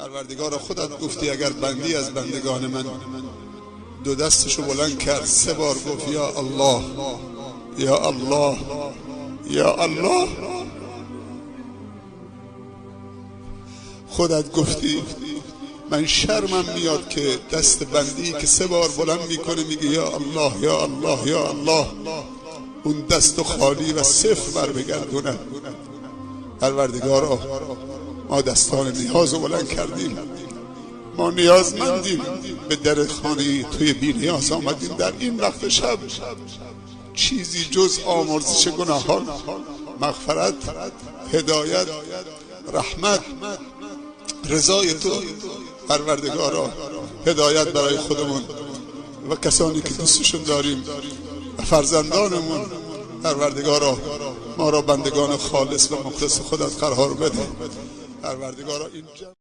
پروردگارا خودت گفتی اگر بندی از بندگان من دو دستشو بلند کرد 3 بار گفت یا الله یا الله یا الله، خودت گفتی من شرمم میاد که دست بندی که 3 بار بلند میکنه میگه یا الله یا الله یا الله اون دست خالی و صفر بر بگردونه. پروردگارا ما دستان نیاز رو بلند کردیم، ما نیازمندیم، به در خانه توی بی نیاز آمدیم در این وقت شب، چیزی جز آمرزش گناهان، مغفرت، هدایت، رحمت، رضای تو پروردگارا، هدایت برای خودمون و کسانی که دوستشون داریم و فرزندانمون. پروردگارا ما را بندگان خالص و مخلص خودت قرار بده. پروردگارا اینجا